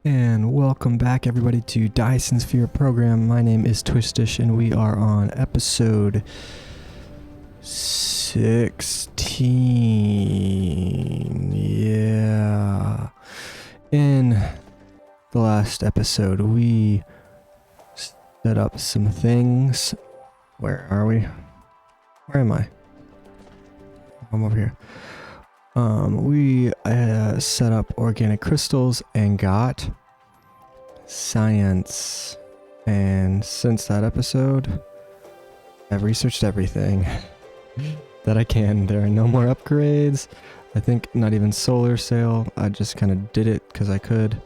And welcome back, everybody, to Dyson Sphere Program. My name is Twistish, and we are on episode 16. Yeah. In the last episode, we set up some things. Where are we? Where am I? I'm over here. We set up organic crystals and got science. And since that episode, I've researched everything that I can. There are no more upgrades. I think not even solar sail. I just kind of did it because I could.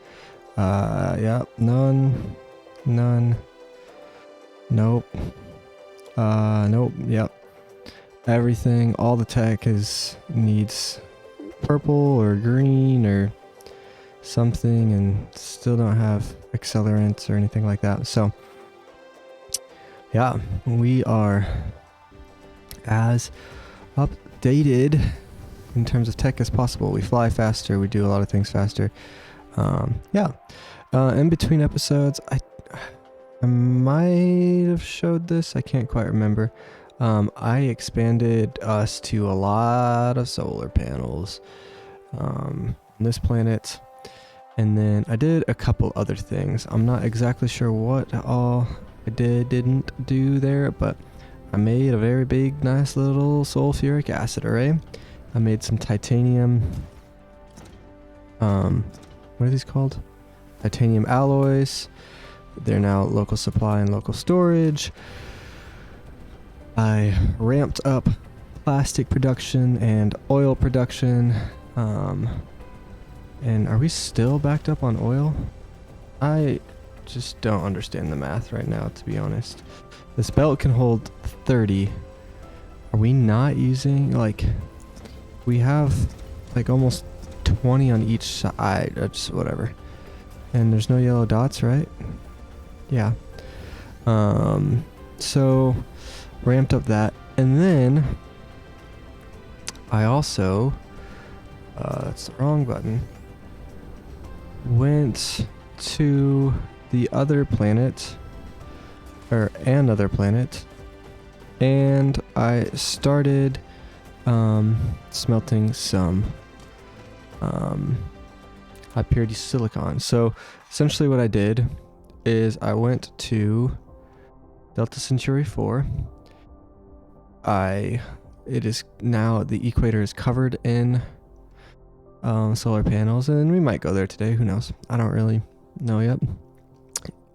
Yeah, none. Nope. Nope. Yep. Everything, all the tech needs purple or green or something, and still don't have accelerants or anything like that. So yeah, we are as updated in terms of tech as possible. We fly faster, we do a lot of things faster. In between episodes, I might have showed this, I can't quite remember. I expanded us to a lot of solar panels on this planet, and then I did a couple other things. I'm not exactly sure what all I didn't do there, but I made a very big, nice little sulfuric acid array. I made some titanium, what are these called? Titanium alloys. They're now local supply and local storage. I ramped up plastic production and oil production. And are we still backed up on oil? I just don't understand the math right now, to be honest. This belt can hold 30. Are we not using, like, we have like almost 20 on each side. Just whatever. And there's no yellow dots, right? Yeah. So ramped up that, and then I also that's the wrong button, went to the other planet, or another planet, and I started smelting some high purity silicon. So essentially what I did is I went to Delta Centauri 4. It is now, the equator is covered in solar panels, and we might go there today, who knows. I don't really know yet.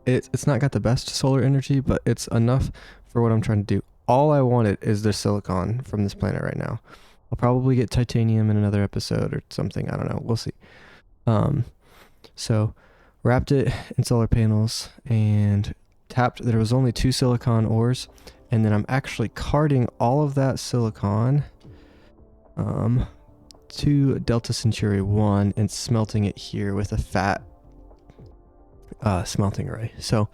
It's not got the best solar energy, but it's enough for what I'm trying to do. All I wanted is the silicon from this planet right now. I'll probably get titanium in another episode or something, I don't know, we'll see. So wrapped it in solar panels and tapped. There was only 2 silicon ores, and then I'm actually carting all of that silicon to Delta Centauri 1 and smelting it here with a fat smelting array. So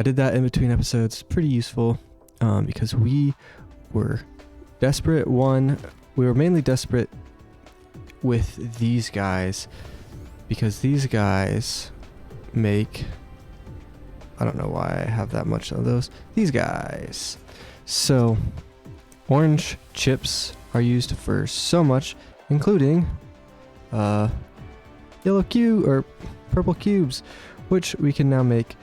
I did that in between episodes. Pretty useful because we were desperate. We were mainly desperate with these guys because these guys make, I don't know why I have that much of those. These guys. So orange chips are used for so much, including yellow cube or purple cubes, which we can now make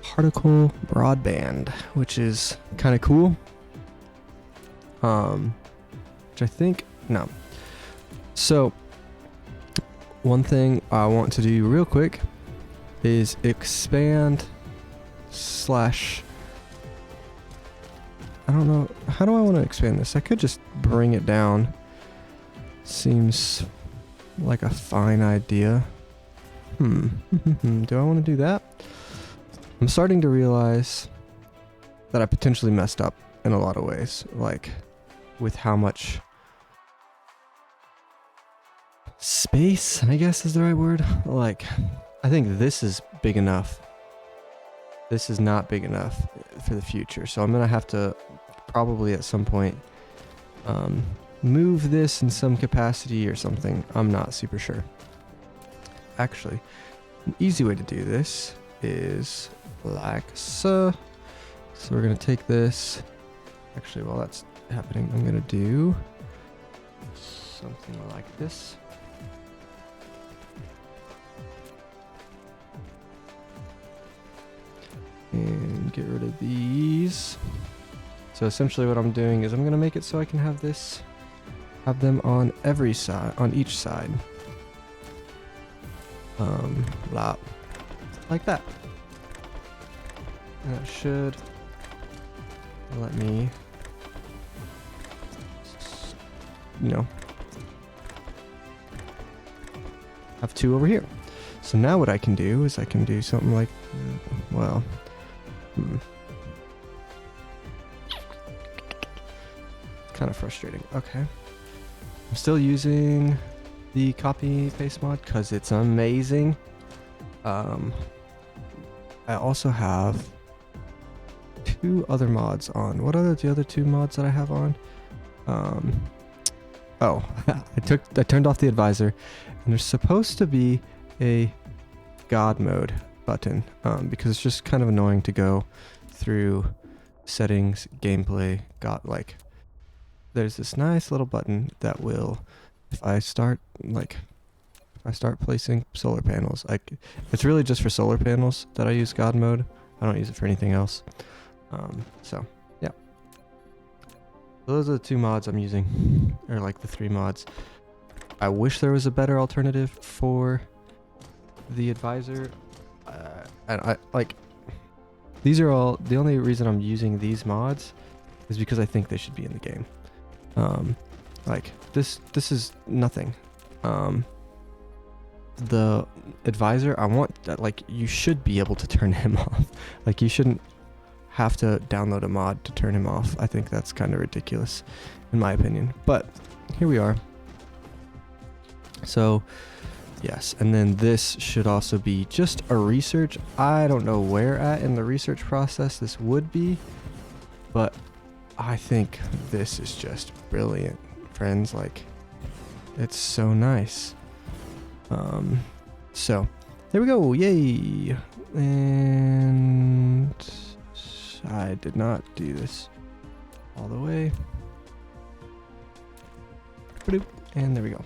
particle broadband, which is kind of cool. Which I think, no. So one thing I want to do real quick is expand slash, I don't know, how do I want to expand this? I could just bring it down. Seems like a fine idea. Do I want to do that? I'm starting to realize that I potentially messed up in a lot of ways, like with how much space, I guess is the right word. Like, I think this is big enough. This is not big enough for the future. So I'm going to have to probably at some point move this in some capacity or something. I'm not super sure. actually, an easy way to do this is like so. So we're gonna take this. Actually, while that's happening, I'm gonna do something like this. And get rid of these. So essentially what I'm doing is I'm gonna make it so I can have them on every side, on each side. Like that. And that should let me, have two over here. So now what I can do is I can do something like, well, kind of frustrating. Okay. I'm still using the copy paste mod because it's amazing. I also have two other mods on. What are the other two mods that I have on? Oh, I turned off the advisor, and there's supposed to be a God mode button, because it's just kind of annoying to go through settings, gameplay, there's this nice little button that will, if I start placing solar panels, it's really just for solar panels that I use God mode. I don't use it for anything else. So yeah. Those are the two mods I'm using, or like the three mods. I wish there was a better alternative for the advisor. And these are all, the only reason I'm using these mods is because I think they should be in the game. This is nothing. The advisor, I want that, you should be able to turn him off. You shouldn't have to download a mod to turn him off. I think that's kind of ridiculous in my opinion, but here we are. So yes, and then this should also be just a research. I don't know where at in the research process this would be, but I think this is just brilliant, friends. It's so nice. So there we go. Yay. And I did not do this all the way. And there we go.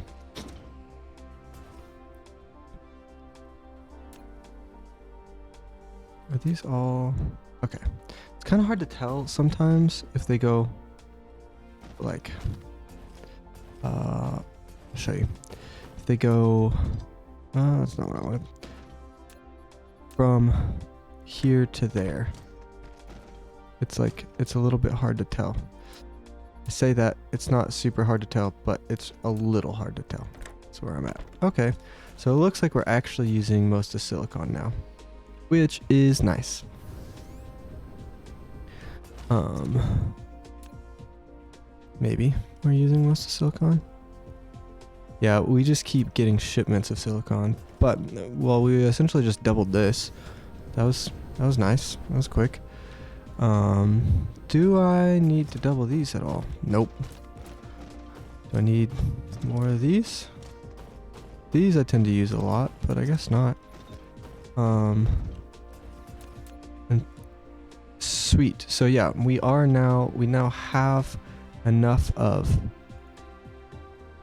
Are these all okay? It's kind of hard to tell sometimes if they go I'll show you. If they go, that's not what I wanted. From here to there, it's a little bit hard to tell. I say that it's not super hard to tell, but it's a little hard to tell. That's where I'm at. Okay, so it looks like we're actually using most of silicon now, which is nice. Maybe we're using most of silicon. Yeah, we just keep getting shipments of silicon, but well, we essentially just doubled this. That was nice. That was quick. Do I need to double these at all? Nope. Do I need more of these? These I tend to use a lot, but I guess not. And sweet. So yeah, we now have enough of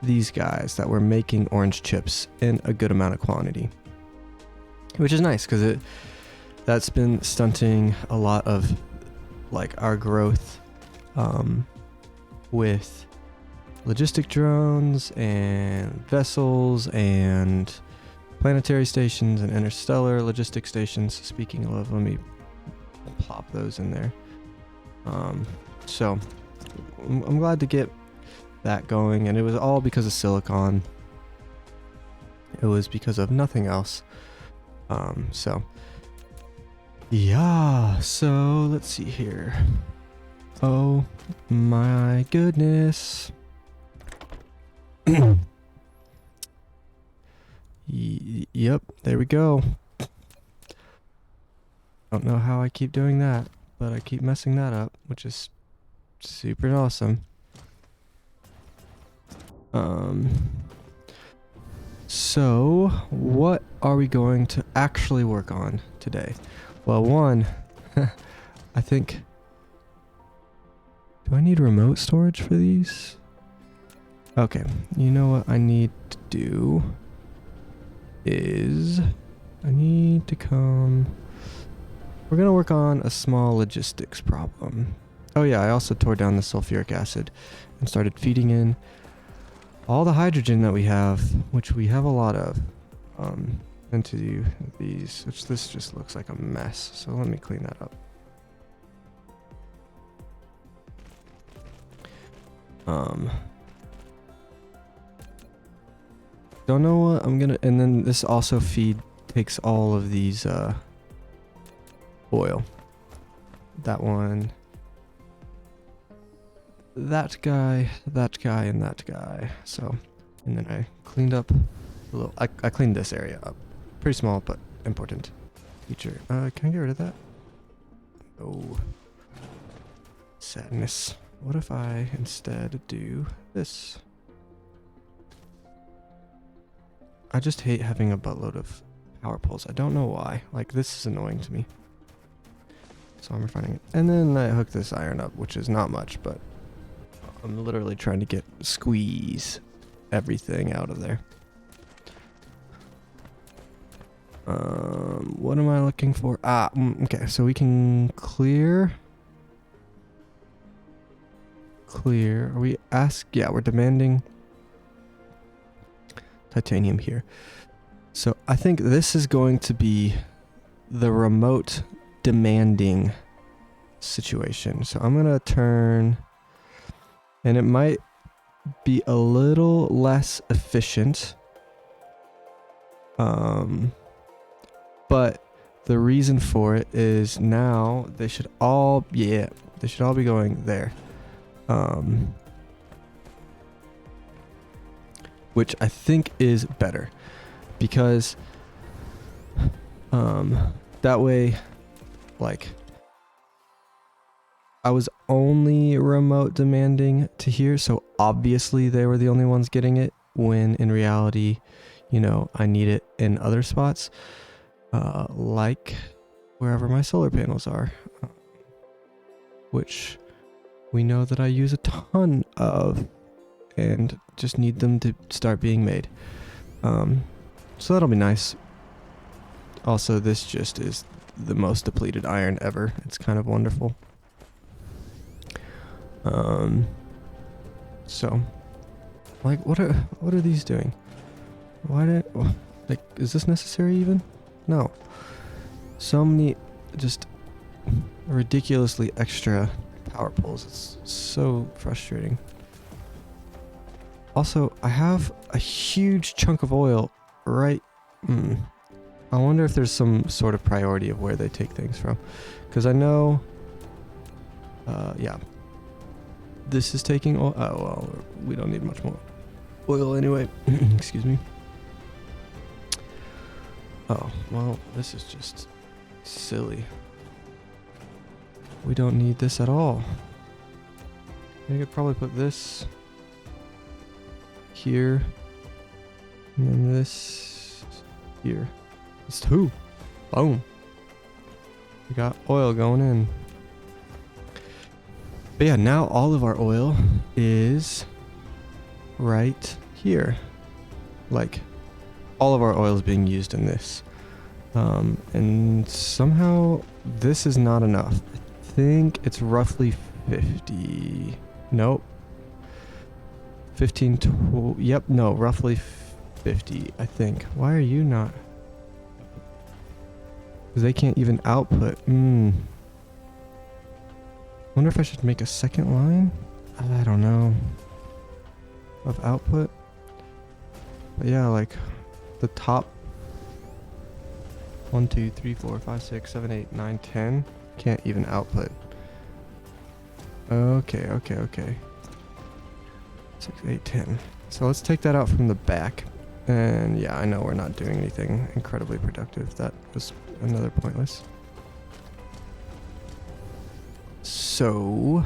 these guys that we're making orange chips in a good amount of quantity, which is nice because that's been stunting a lot of our growth with logistic drones and vessels and planetary stations and interstellar logistic stations. Speaking of, let me plop those in there. So I'm glad to get that going, and it was all because of silicon. It was because of nothing else. So yeah, so let's see here. Oh my goodness. Yep, there we go. Don't know how I keep doing that, but I keep messing that up, which is super awesome. So, what are we going to actually work on today? Well, one, I think... Do I need remote storage for these? Okay, you know what I need to do is... I need to come... We're gonna work on a small logistics problem. Oh yeah, I also tore down the sulfuric acid and started feeding in all the hydrogen that we have, which we have a lot of, into these, which this just looks like a mess. So let me clean that up. Don't know what I'm gonna, and then this also takes all of these, oil. That one. That guy, and that guy. So, and then I cleaned up a little, I cleaned this area up. Pretty small, but important feature. Can I get rid of that? Oh. Sadness. What if I instead do this? I just hate having a buttload of power poles. I don't know why. Like, this is annoying to me. So I'm refining it. And then I hook this iron up, which is not much, but I'm literally trying to squeeze everything out of there. What am I looking for? Okay, so we can clear. Are we yeah, we're demanding titanium here. So I think this is going to be the remote demanding situation. So I'm gonna turn, and it might be a little less efficient, but the reason for it is now they should all be going there, which I think is better, because that way, like, I was only remote demanding to here, so obviously they were the only ones getting it, when in reality, you know, I need it in other spots, like wherever my solar panels are, which we know that I use a ton of and just need them to start being made. So that'll be nice. Also, this just is the most depleted iron ever. It's kind of wonderful. So, like, what are these doing? Like, is this necessary even? No. So many just ridiculously extra power poles. It's so frustrating. Also, I have a huge chunk of oil right. I wonder if there's some sort of priority of where they take things from, because I know. Yeah. This is taking oil. Oh well, we don't need much more oil anyway. Excuse me. Oh well, this is just silly. We don't need this at all. I could probably put this here, and then this here. It's two. Boom. We got oil going in. But yeah, now all of our oil is right here. Like, all of our oil is being used in this. And somehow this is not enough. I think it's roughly 50. Nope. 15 to, yep, no, roughly 50, I think. Why are you not? Because they can't even output. Wonder if I should make a second line? I don't know. Of output? But yeah, like the top 1, 2, 3, 4, 5, 6, 7, 8, 9, 10 can't even output. Okay. 6, 8, 10. So let's take that out from the back. And yeah, I know we're not doing anything incredibly productive. That was another pointless. So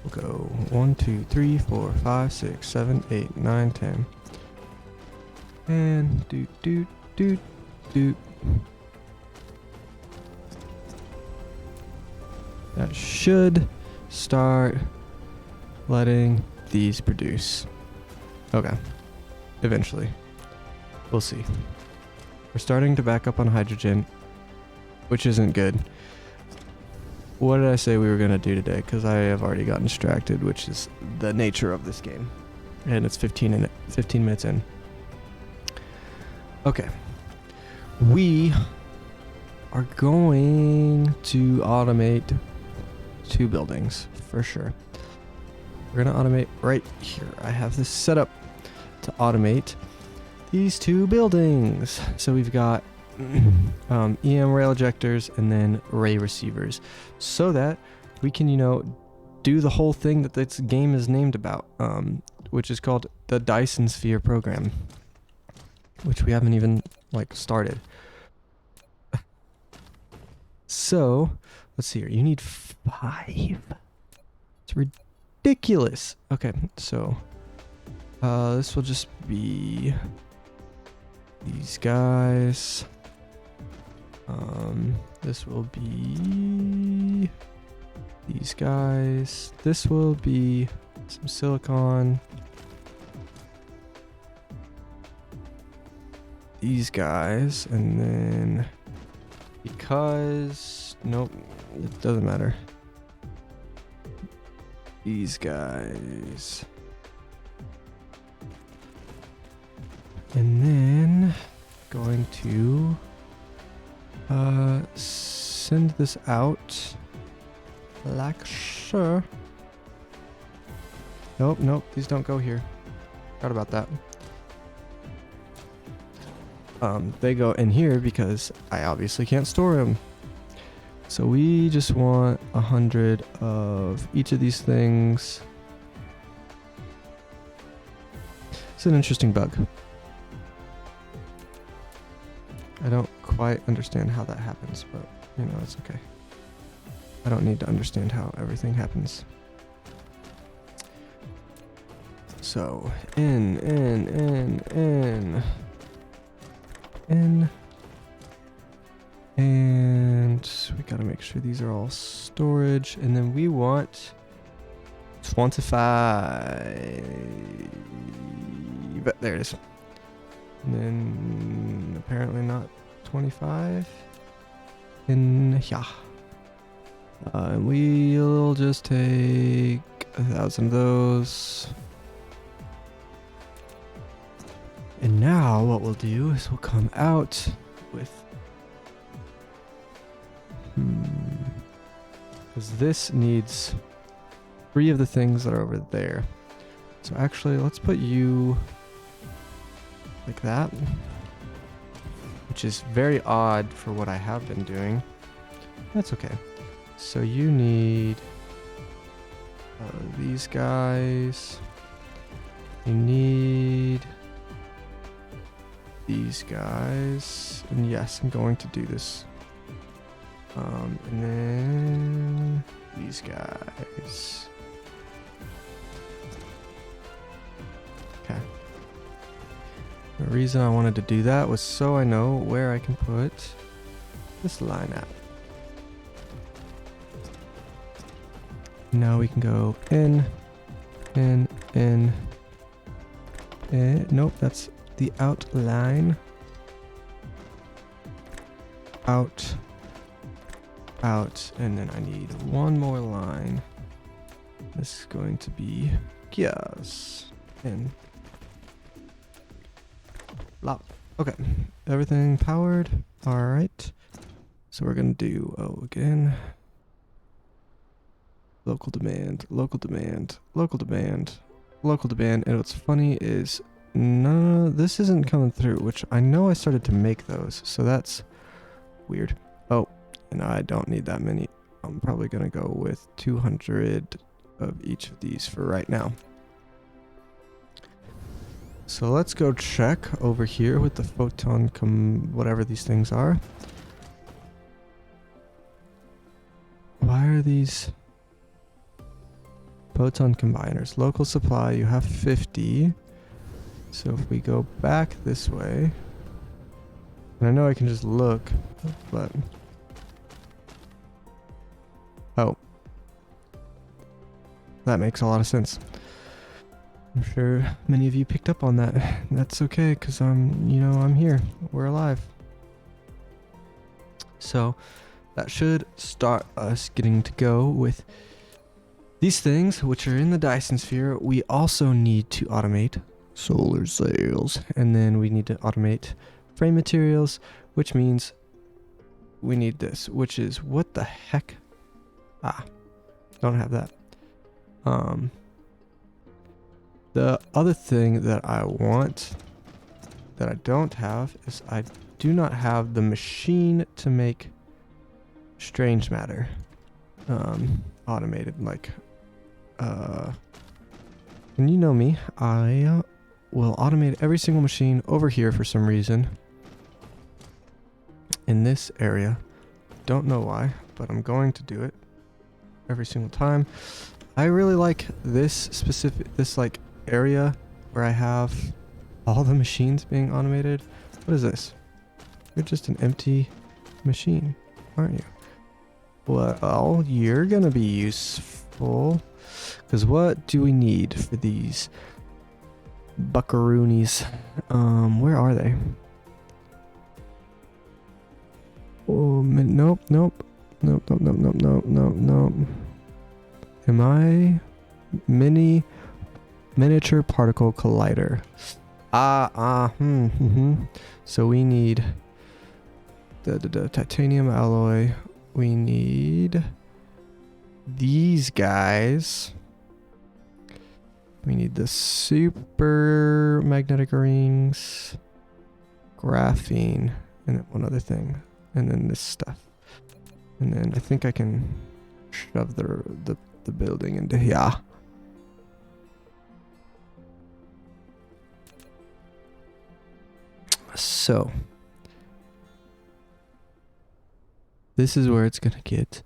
we'll go 1, 2, 3, 4, 5, 6, 7, 8, 9, 10. And doot. That should start letting these produce. Okay. Eventually. We'll see. We're starting to back up on hydrogen, which isn't good. What did I say we were going to do today? Because I have already gotten distracted, which is the nature of this game. And it's 15 minutes in. Okay. We are going to automate 2 buildings for sure. We're going to automate right here. I have this set up to automate these 2 buildings. So we've got EM rail ejectors and then ray receivers, so that we can, do the whole thing that this game is named about, which is called the Dyson Sphere Program, which we haven't even started. So let's see here. You need 5. It's ridiculous. Okay, so this will just be these guys. This will be these guys. This will be some silicon. These guys, and then nope, it doesn't matter. These guys. And then going to send this out like sure. Nope, these don't go here. Forgot about that. They go in here because I obviously can't store them. So we just want 100 of each of these things. It's an interesting bug. I don't quite understand how that happens, but it's okay. I don't need to understand how everything happens. So in, and we gotta make sure these are all storage, and then we want 25. But there it is. And then apparently not 25. And yeah. And we'll just take 1,000 of those. And now what we'll do is we'll come out with because this needs 3 of the things that are over there. So actually let's put you like that, which is very odd for what I have been doing. That's okay. So you need these guys. You need these guys. And yes, I'm going to do this. And then these guys. Okay. The reason I wanted to do that was so I know where I can put this line at. Now we can go in. Nope, that's the outline. Out, and then I need one more line. This is going to be yes, in. Lop. Okay, everything powered. All right. So we're gonna do again. Local demand. And what's funny is no, this isn't coming through, which I know I started to make those, so that's weird. Oh, and I don't need that many. I'm probably gonna go with 200 of each of these for right now. So let's go check over here with the photon whatever these things are. Why are these photon combiners? Local supply, you have 50. So if we go back this way, and I know I can just look, but oh, that makes a lot of sense. I'm sure many of you picked up on that. That's okay, because I'm here. We're alive. So that should start us getting to go with these things, which are in the Dyson Sphere. We also need to automate solar sails, and then we need to automate frame materials, which means we need this, which is what the heck? Don't have that. The other thing that I want that I don't have is I do not have the machine to make strange matter automated, like and you know me, I will automate every single machine over here for some reason in this area. Don't know why, but I'm going to do it every single time. I really like this like area where I have all the machines being automated. What is this? You're just an empty machine, aren't you? Well, you're gonna be useful, because what do we need for these buckaroonies? Where are they? Oh, nope. Am I miniature particle collider? So we need the titanium alloy. We need these guys. We need the super magnetic rings, graphene, and then one other thing, and then this stuff. And then I think I can shove the building into here. So this is where it's gonna get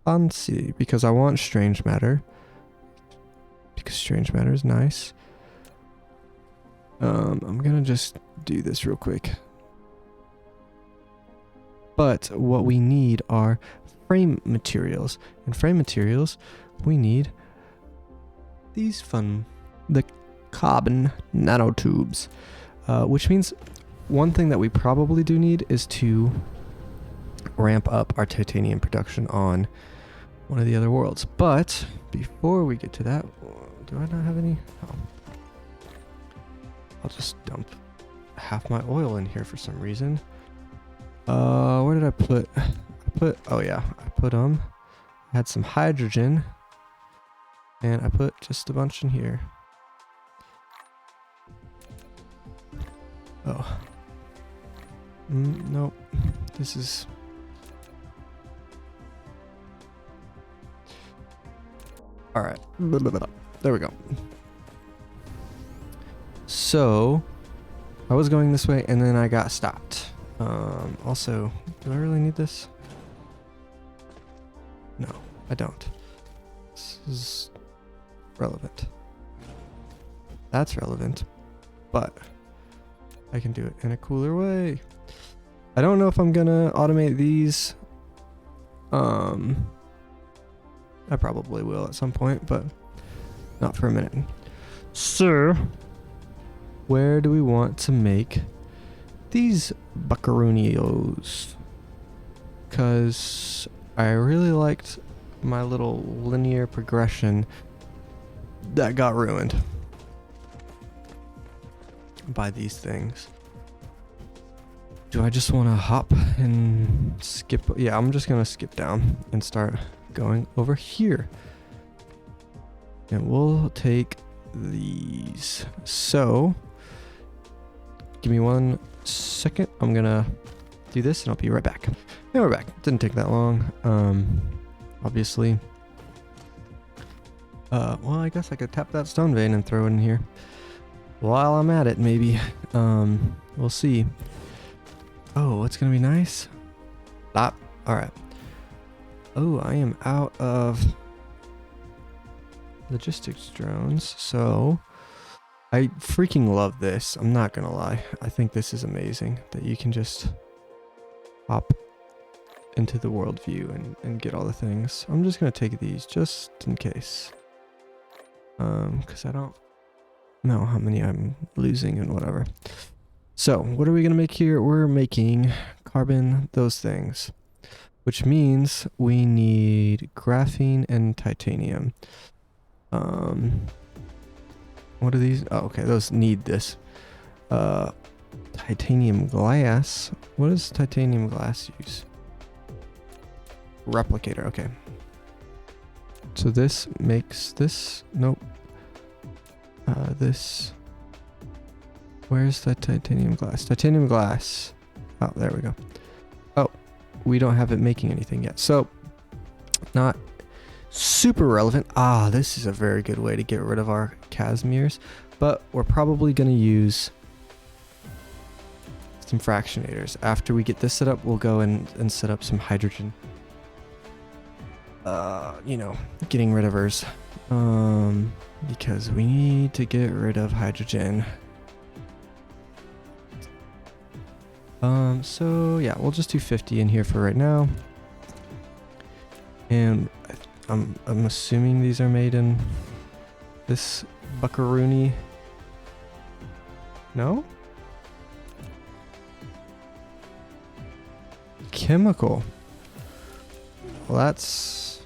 fancy, because I want strange matter, because strange matter is nice. I'm gonna just do this real quick. But what we need are frame materials, and frame materials we need these the carbon nanotubes, which means one thing that we probably do need is to ramp up our titanium production on one of the other worlds. But before we get to that, do I not have any? Oh. I'll just dump half my oil in here for some reason. Where did I put? Oh yeah, I had some hydrogen, and I put just a bunch in here. Oh. Nope. This is... Alright. There we go. So, I was going this way, and then I got stopped. Also, do I really need this? No, I don't. This is relevant. That's relevant, but I can do it in a cooler way. I don't know if I'm gonna automate these. I probably will at some point, but not for a minute. So, where do we want to make these buckaroonios? Because I really liked my little linear progression that got ruined by these things. Do I just want to hop and skip? Yeah, I'm just going to skip down and start going over here. And we'll take these. So, give me 1 second. I'm going to do this and I'll be right back. And we're back. Didn't take that long. Obviously. Well, I guess I could tap that stone vein and throw it in here. While I'm at it, maybe. We'll see. Oh, what's gonna be nice? Stop. Alright. Oh, I am out of logistics drones, so I freaking love this. I'm not gonna lie. I think this is amazing that you can just hop into the world view and get all the things. I'm just gonna take these just in case. Because I don't know how many I'm losing and whatever. So, what are we gonna make here? We're making carbon, those things. Which means we need graphene and titanium. What are these? Oh, okay, those need this. Titanium glass. What does titanium glass use? Replicator, okay. So this makes this, nope. This, where's the titanium glass? Titanium glass. Oh, there we go. Oh, we don't have it making anything yet. So, not super relevant. Ah, this is a very good way to get rid of our Casimirs, but we're probably going to use some fractionators. After we get this set up, we'll go and set up some hydrogen. You know, getting rid of hers. Because we need to get rid of hydrogen. So yeah, we'll just do 50 in here for right now. And I'm assuming these are made in this buckaroony. No? Chemical. Well, that's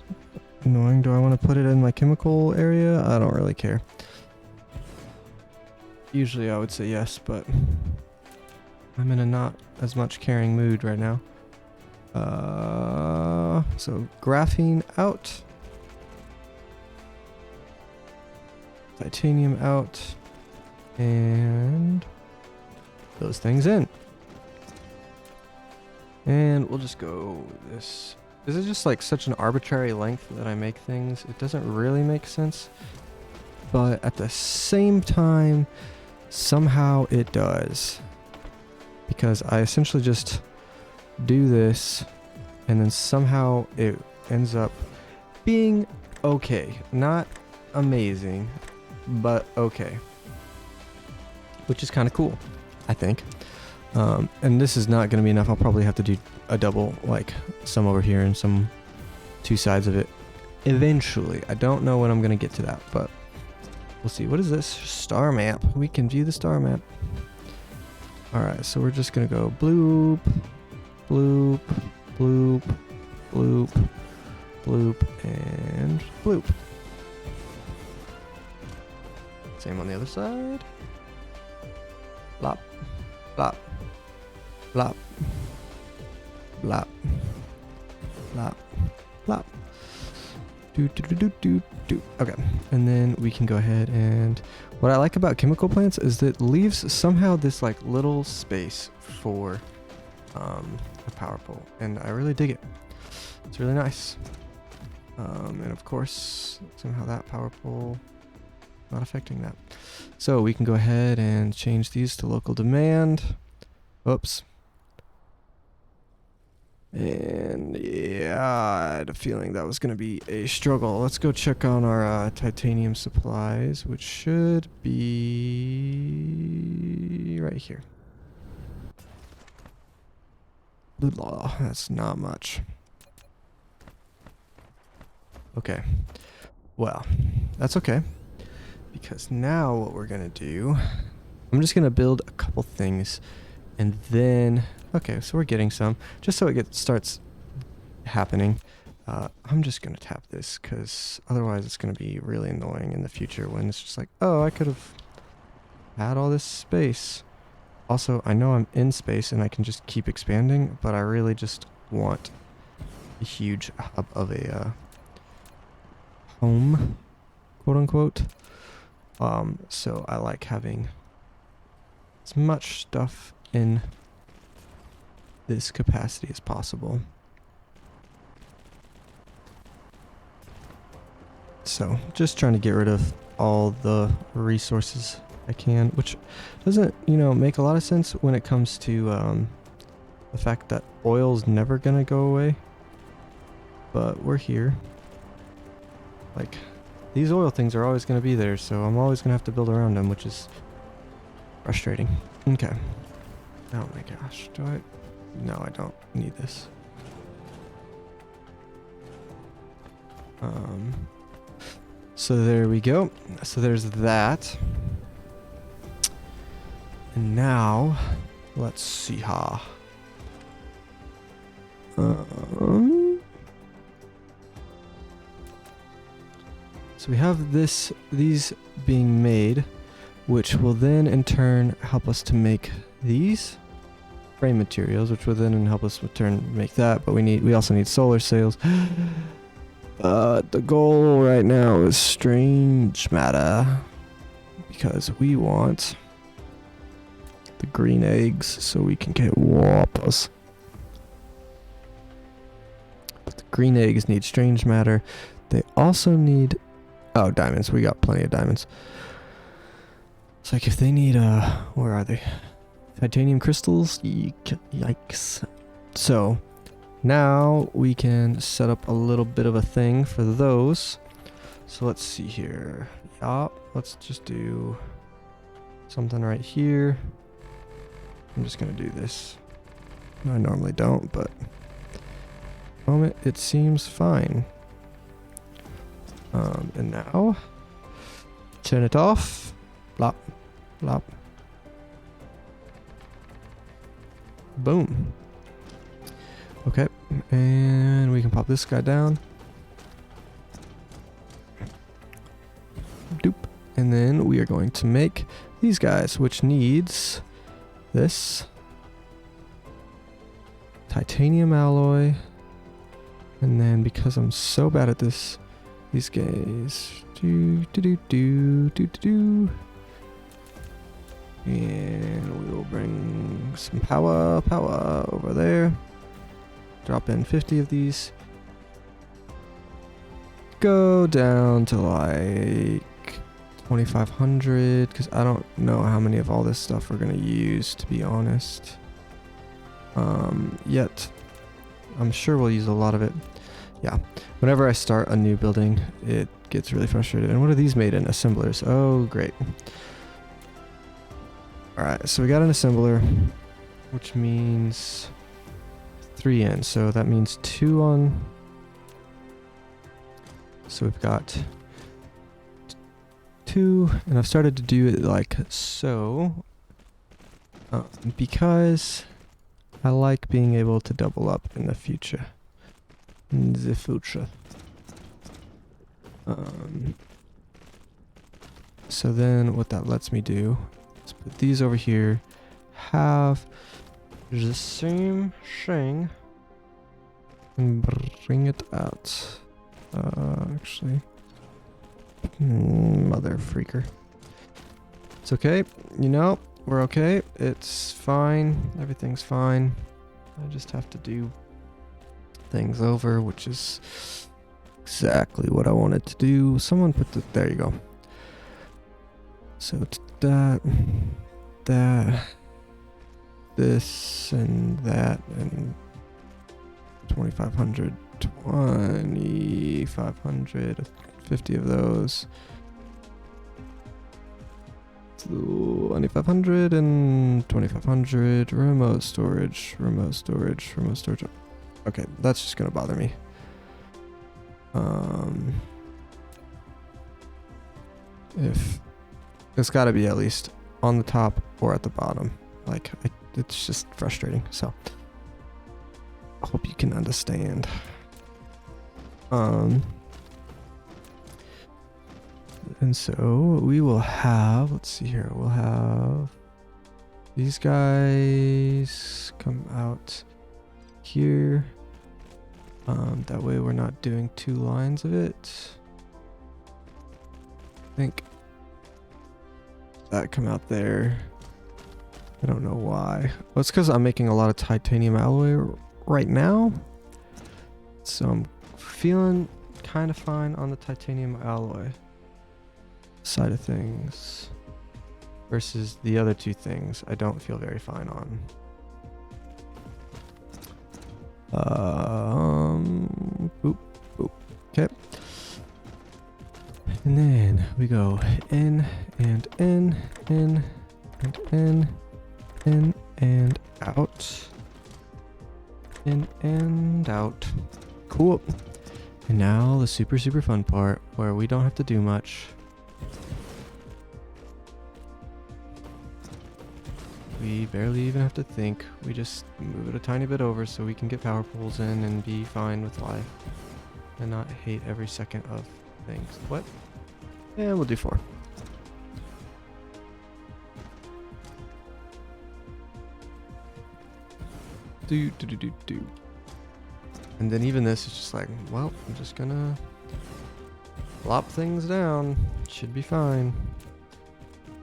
annoying. Do I want to put it in my chemical area? I don't really care. Usually I would say yes, but I'm in a not as much caring mood right now. So graphene out. Titanium out. And those things in. And we'll just go this. This is just like such an arbitrary length that I make things. It doesn't really make sense. But at the same time, somehow it does. Because I essentially just do this and then somehow it ends up being okay. Not amazing, but okay. Which is kind of cool, I think. And this is not going to be enough. I'll probably have to do a double, like some over here and some two sides of it eventually. I don't know when I'm going to get to that, but we'll see. What is this? Star map. We can view the star map. Alright, so we're just going to go bloop, bloop, bloop, bloop, bloop, and bloop. Same on the other side. Blop, blop, blop, blop, blop, blop. Do, do, do, do, do, do. Okay, and then we can go ahead and what I like about chemical plants is that it leaves somehow this like little space for a power pole, and I really dig it. It's really nice. And of course, somehow that power pole not affecting that. So we can go ahead and change these to local demand. Oops. And yeah, I had a feeling that was going to be a struggle. Let's go check on our titanium supplies, which should be right here. Blah, that's not much. Okay. Well, that's okay. Because now what we're going to do, I'm just going to build a couple things and then, okay, so we're getting some, just so it starts happening. I'm just going to tap this because otherwise it's going to be really annoying in the future when it's just like, oh, I could have had all this space. Also, I know I'm in space and I can just keep expanding, but I really just want a huge hub of a home, quote unquote. So I like having as much stuff in this capacity as possible. So just trying to get rid of all the resources I can, which doesn't, you know, make a lot of sense when it comes to the fact that oil's never gonna go away. But we're here. Like, these oil things are always going to be there, so I'm always going to have to build around them, which is frustrating. Okay. Oh my gosh, do I? No, I don't need this. So there we go. So there's that. And now, let's see how. So we have these being made, which will then in turn help us to make these frame materials, which will then help us in turn make that. But we also need solar sails. The goal right now is strange matter, because we want the green eggs so we can get warpers. But the green eggs need strange matter. They also need diamonds. We got plenty of diamonds. It's like if they need where are they? Titanium crystals? Yikes. So now we can set up a little bit of a thing for those. So let's see here. Let's just do something right here. I'm just gonna do this. I normally don't, but at the moment it seems fine. And now turn it off. Blop, blop. Boom. Okay, and we can pop this guy down. Doop. And then we are going to make these guys, which needs this titanium alloy. And then because I'm so bad at this, these guys and we will bring some power over there. Drop in 50 of these. Go down to like 2,500, because I don't know how many of all this stuff we're gonna use, to be honest. Yet I'm sure we'll use a lot of it. Yeah, whenever I start a new building, it gets really frustrated. And what are these made in? Assemblers. Oh, great. Alright, so we got an assembler, which means 3 in. So that means 2 on. So we've got 2, and I've started to do it like so, because I like being able to double up in the future. So then what that lets me do is put these over here, have the same thing, and bring it out. Actually, mother freaker. It's okay, we're okay. It's fine, everything's fine. I just have to do things over, which is exactly what I wanted to do. Someone put there you go. So it's that, this, and that, and 2,500, 50 of those. 2,500 and 2,500. Remote storage. Okay, that's just gonna bother me. If it's got to be at least on the top or at the bottom. Like, it's just frustrating. So I hope you can understand. And so we will have, let's see here, we'll have these guys come out here. That way we're not doing 2 lines of it. I think that come out there. I don't know why. Well, it's because I'm making a lot of titanium alloy right now. So I'm feeling kind of fine on the titanium alloy side of things. Versus the other 2 things I don't feel very fine on. Boop, boop. Okay. In and out. Cool. And now the super fun part where we don't have to do much. We barely even have to think. We just move it a tiny bit over so we can get power poles in and be fine with life. And not hate every second of things. What? Yeah, we'll do 4. Do. And then even this is just like, well, I'm just gonna plop things down. Should be fine.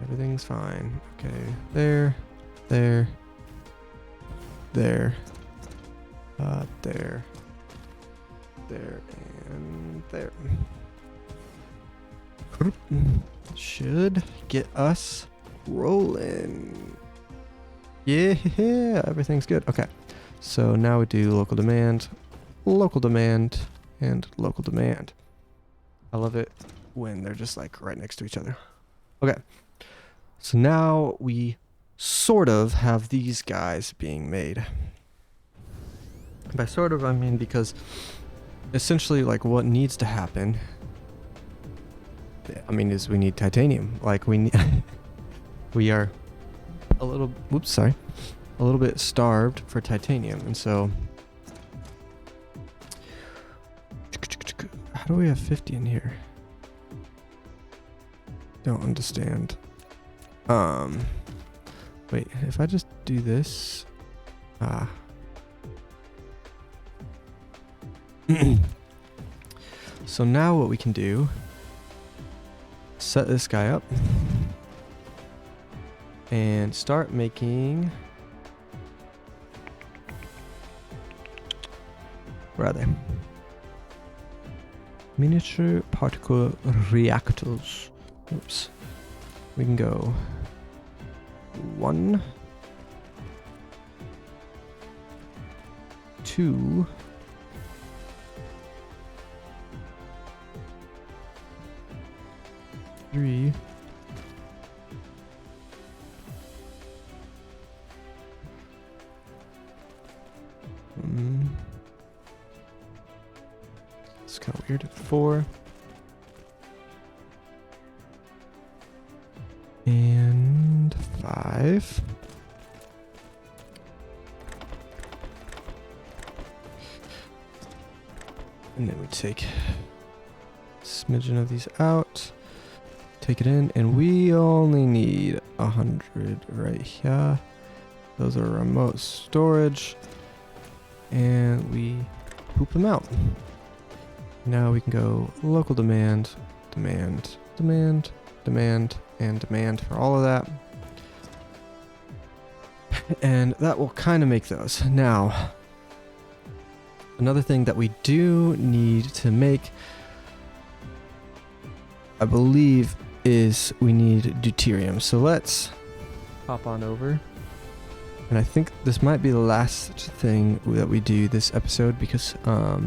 Everything's fine. Okay, there, there, there, there, there, and there. Should get us rolling. Yeah, everything's good. Okay, so now we do local demand, and local demand. I love it when they're just like right next to each other. Okay, so now we sort of have these guys being made. By sort of, I mean because essentially like what needs to happen, I mean, is we need titanium. Like we need we are a little bit starved for titanium, and so how do we have 50 in here? Don't understand. Wait, if I just do this, so now what we can do, set this guy up and start making, where are they? Miniature particle reactors. Oops. We can go 1, 2, 3, 4, and 5. And then we take a smidgen of these out, take it in, and we only need 100 right here. Those are remote storage, and we poop them out. Now we can go local demand, and demand for all of that. And that will kind of make those. Now, another thing that we do need to make, I believe, is we need deuterium. So let's hop on over. And I think this might be the last thing that we do this episode because I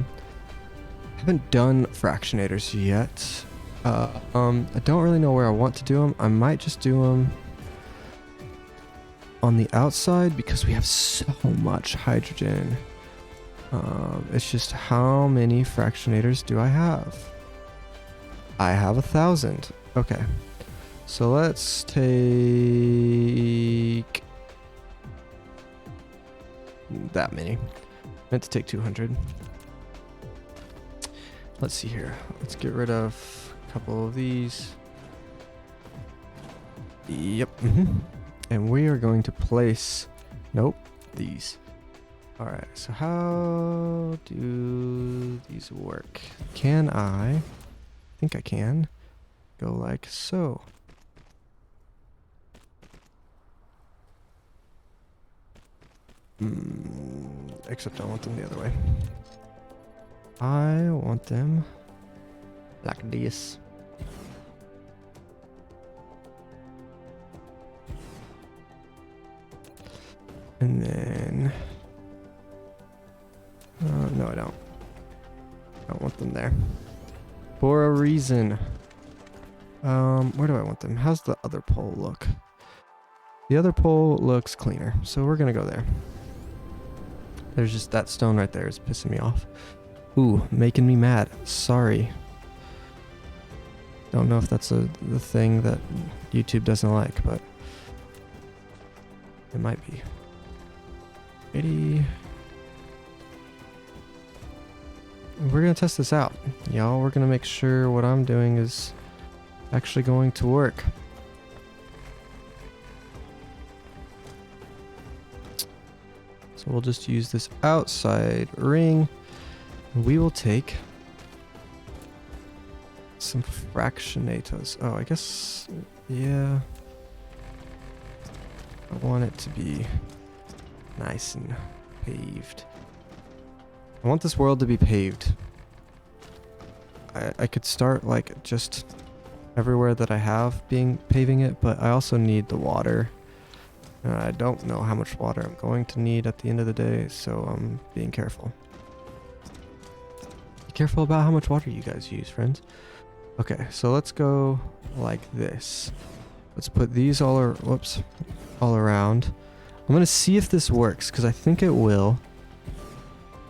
haven't done fractionators yet. I don't really know where I want to do them. I might just do them on the outside because we have so much hydrogen. It's just how many fractionators do I have? I have 1,000. Okay. So let's take that many. Meant to take 200. Let's see here. Let's get rid of a couple of these. Yep. And we are going to place, nope, these. All right, so how do these work? Can I think I can go like so. Except I want them the other way. I want them like this. And then, no, I don't. I don't want them there. For a reason. Where do I want them? How's the other pole look? The other pole looks cleaner, so we're gonna go there. There's just that stone right there is pissing me off. Ooh, making me mad. Sorry. Don't know if that's the thing that YouTube doesn't like, but it might be. Ready? We're gonna test this out, y'all. We're gonna make sure what I'm doing is actually going to work. So we'll just use this outside ring. We will take some fractionators. Oh, I guess, yeah. I want it to be nice and paved. I want this world to be paved. I could start like just everywhere that I have paving it, but I also need the water. I don't know how much water I'm going to need at the end of the day, so I'm being careful. Be careful about how much water you guys use, friends. Okay, so let's go like this. Let's put these all around. I'm gonna see if this works, because I think it will.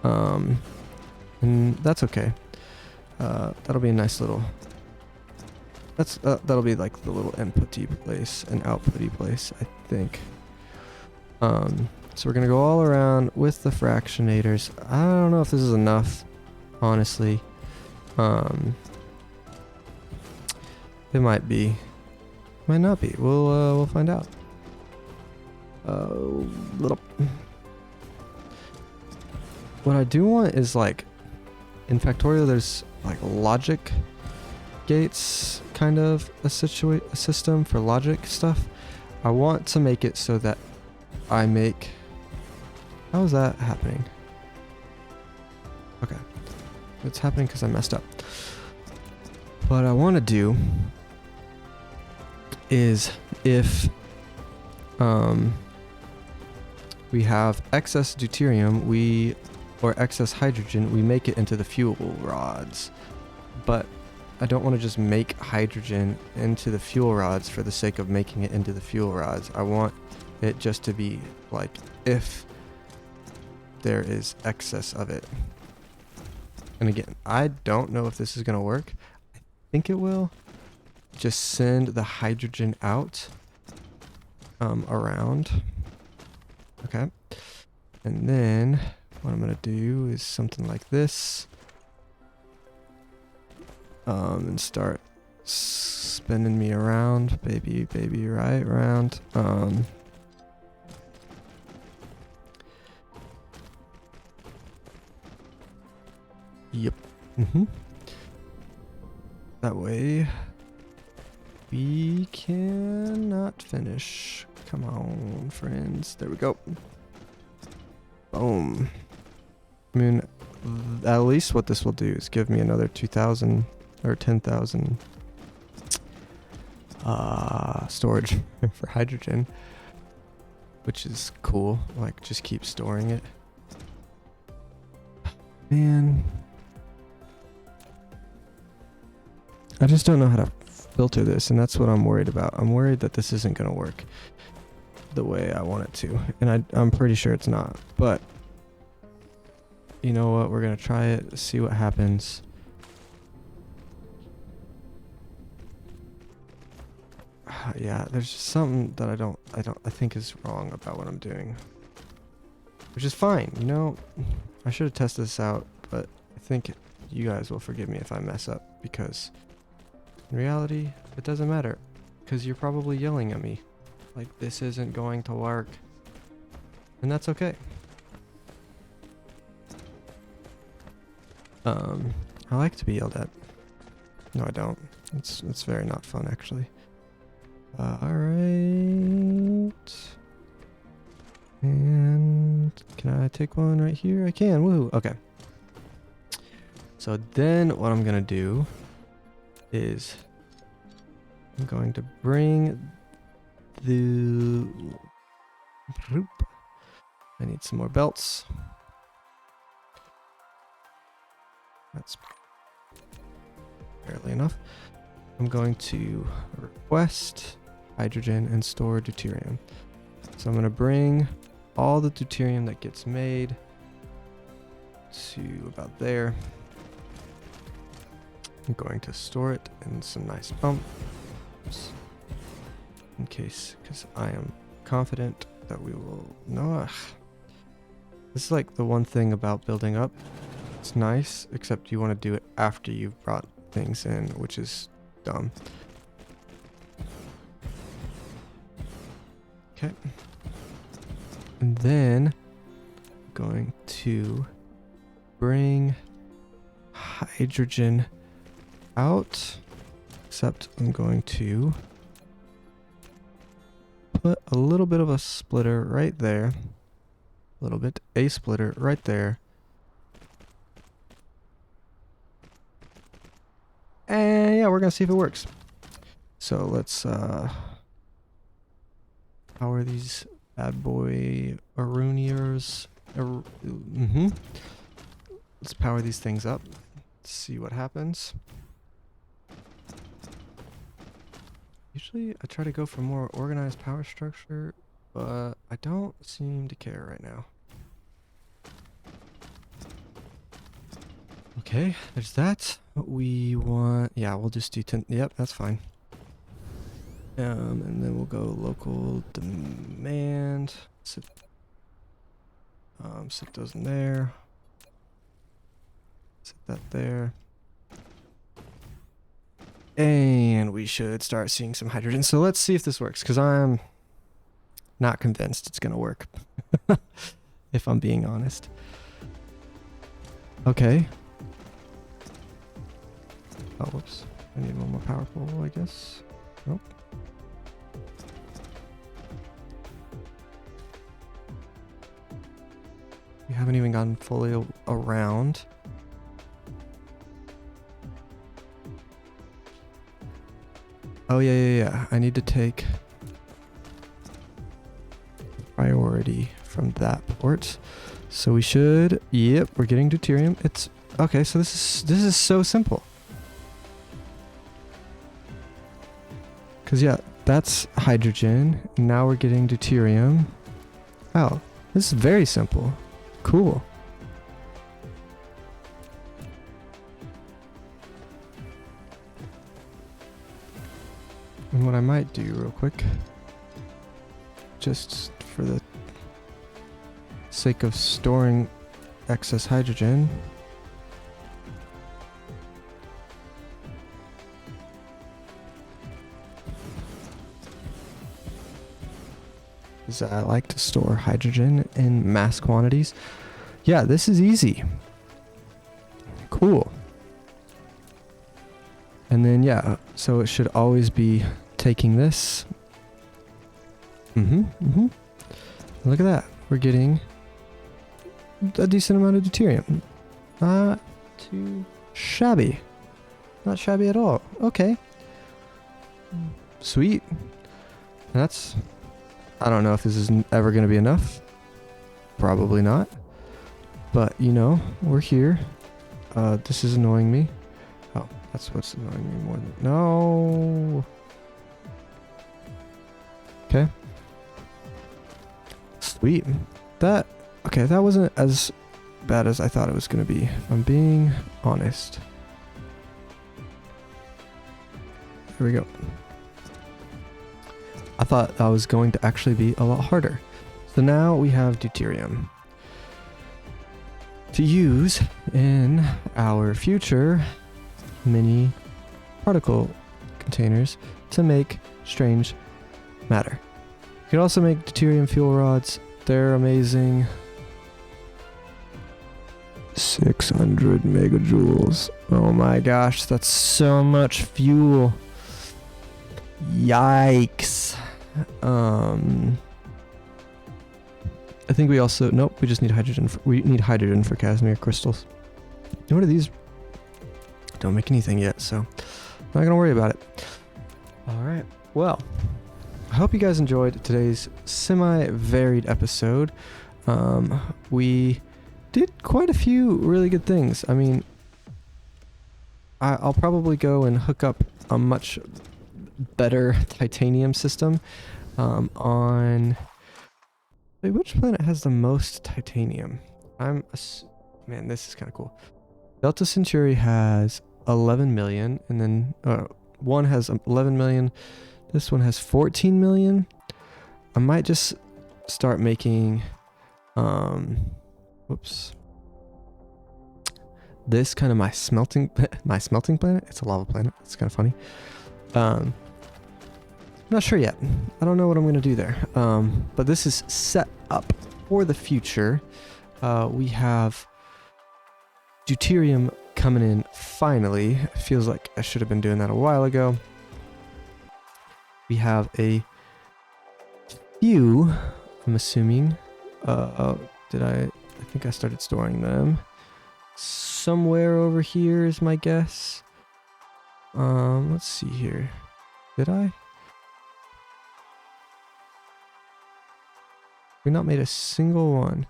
And that's okay. That'll be a nice little... that'll be like the little input-y place and output-y place, I think. So we're gonna go all around with the fractionators. I don't know if this is enough, honestly. It might be, might not be. We'll find out. What I do want is like, in Factorio, there's like logic gates, kind of a system for logic stuff. I want to make it so that I make... How is that happening? Okay. It's happening because I messed up. What I want to do is if we have excess deuterium, or excess hydrogen, we make it into the fuel rods. But I don't want to just make hydrogen into the fuel rods for the sake of making it into the fuel rods. I want it just to be like if there is excess of it. And again, I don't know if this is going to work. I think it will. Just send the hydrogen out around. Okay. And then what I'm going to do is something like this. And start spinning me around, baby, right around. Yep. That way we cannot finish. Come on, friends. There we go. Boom. I mean, at least what this will do is give me another 2,000 or 10,000 storage for hydrogen, which is cool. Like, just keep storing it. Man, I just don't know how to filter this, and that's what I'm worried about. I'm worried that this isn't going to work the way I want it to, and I'm pretty sure it's not. But you know what? We're going to try it, see what happens. Yeah, there's just something that I think is wrong about what I'm doing. Which is fine, you know? I should have tested this out, but I think you guys will forgive me if I mess up, because in reality, it doesn't matter, because you're probably yelling at me like this isn't going to work. And that's okay. I like to be yelled at. No, I don't. It's very not fun, actually. Alright. And can I take one right here? I can. Woo. Okay. So then what I'm going to do is I'm going to bring the... I need some more belts. That's barely enough. I'm going to request hydrogen and store deuterium. So I'm going to bring all the deuterium that gets made to about there. I'm going to store it in some nice pumps in case, because I am confident that we will. No, this is like the one thing about building up. It's nice, except you want to do it after you've brought things in, which is dumb. Okay. And then I'm going to bring hydrogen out, except I'm going to put a little bit of a splitter right there. A little bit, a splitter right there. And yeah, we're gonna see if it works. So let's power these bad boy Aruniers. Let's power these things up. Let's see what happens. Usually I try to go for more organized power structure, but I don't seem to care right now. Okay, there's that. We want, yeah, we'll just do 10. Yep, that's fine. And then we'll go local demand. Sit those in there. Set that there. And we should start seeing some hydrogen. So let's see if this works, because I'm not convinced it's going to work. If I'm being honest. Okay. Oh, whoops. I need one more power pole, I guess. Nope. We haven't even gotten fully around. Oh, yeah. I need to take priority from that port. So we should, yep, we're getting deuterium. It's, okay, so this is so simple. Because, yeah, that's hydrogen. Now we're getting deuterium. Wow, this is very simple. Cool. And what I might do real quick, just for the sake of storing excess hydrogen, is I like to store hydrogen in mass quantities. Yeah, this is easy. Cool. And then, yeah, so it should always be taking this. Look at that. We're getting a decent amount of deuterium. Not too shabby. Not shabby at all. Okay. Sweet. That's... I don't know if this is ever going to be enough. Probably not. But, you know, we're here. This is annoying me. Oh, that's what's annoying me more than... No! Okay. Sweet. That... Okay, that wasn't as bad as I thought it was going to be, if I'm being honest. Here we go. I thought that was going to actually be a lot harder. So now we have deuterium to use in our future mini particle containers to make strange matter. You can also make deuterium fuel rods. They're amazing. 600 megajoules. Oh my gosh, that's so much fuel. Yikes. I think we also, nope, we just need hydrogen. We need hydrogen for Casimir crystals. What are these? Don't make anything yet, so I'm not gonna worry about it. All right, well, I hope you guys enjoyed today's semi-varied episode. We did quite a few really good things. I mean, I'll probably go and hook up a much better titanium system on... Wait, which planet has the most titanium? Man, this is kind of cool. Delta Centauri has 11 million, and then one has 11 million. This one has 14 million. I might just start making, whoops. This kind of my smelting planet. It's a lava planet. It's kind of funny. Not sure yet. I don't know what I'm going to do there. But this is set up for the future. We have deuterium coming in finally. It feels like I should have been doing that a while ago. We have a few, I'm assuming. I think I started storing them. Somewhere over here is my guess. Let's see here. Did I? We not made a single one.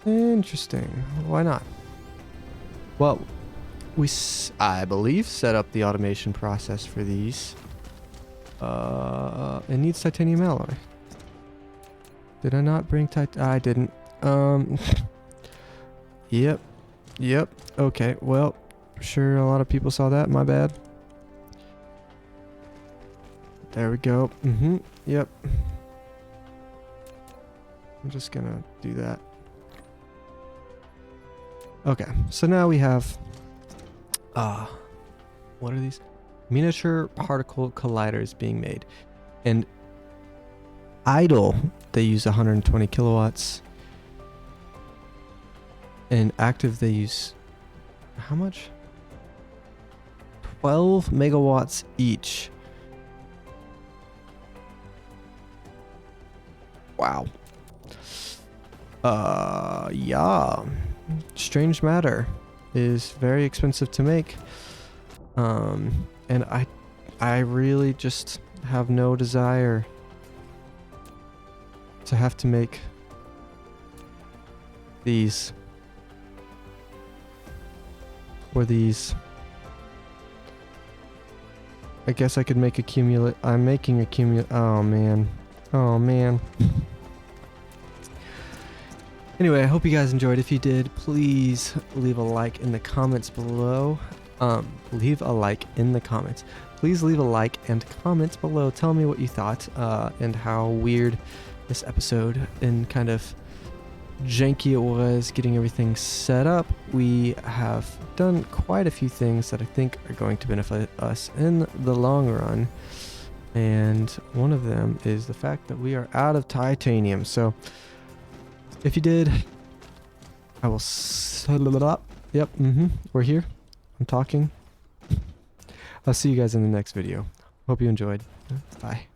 Interesting. Why not? Well, I believe, set up the automation process for these. It needs titanium alloy. Did I not bring I didn't. Yep. Okay, well, sure a lot of people saw that. My bad. There we go. Yep. I'm just gonna do that. Okay, so now we have what are these? Miniature particle colliders being made. And idle, they use 120 kilowatts. And active, they use how much? 12 megawatts each. Wow. Yeah. Strange matter is very expensive to make. And I really just have no desire to have to make these or these. I guess I could make I'm making oh man. Anyway, I hope you guys enjoyed. If you did, please leave a like in the comments below. Leave a like in the comments. Please leave a like and comments below. Tell me what you thought and how weird this episode and kind of janky it was getting everything set up. We have done quite a few things that I think are going to benefit us in the long run. And one of them is the fact that we are out of titanium. So if you did, I will settle it up. Yep, we're here. I'm talking. I'll see you guys in the next video. Hope you enjoyed. Bye.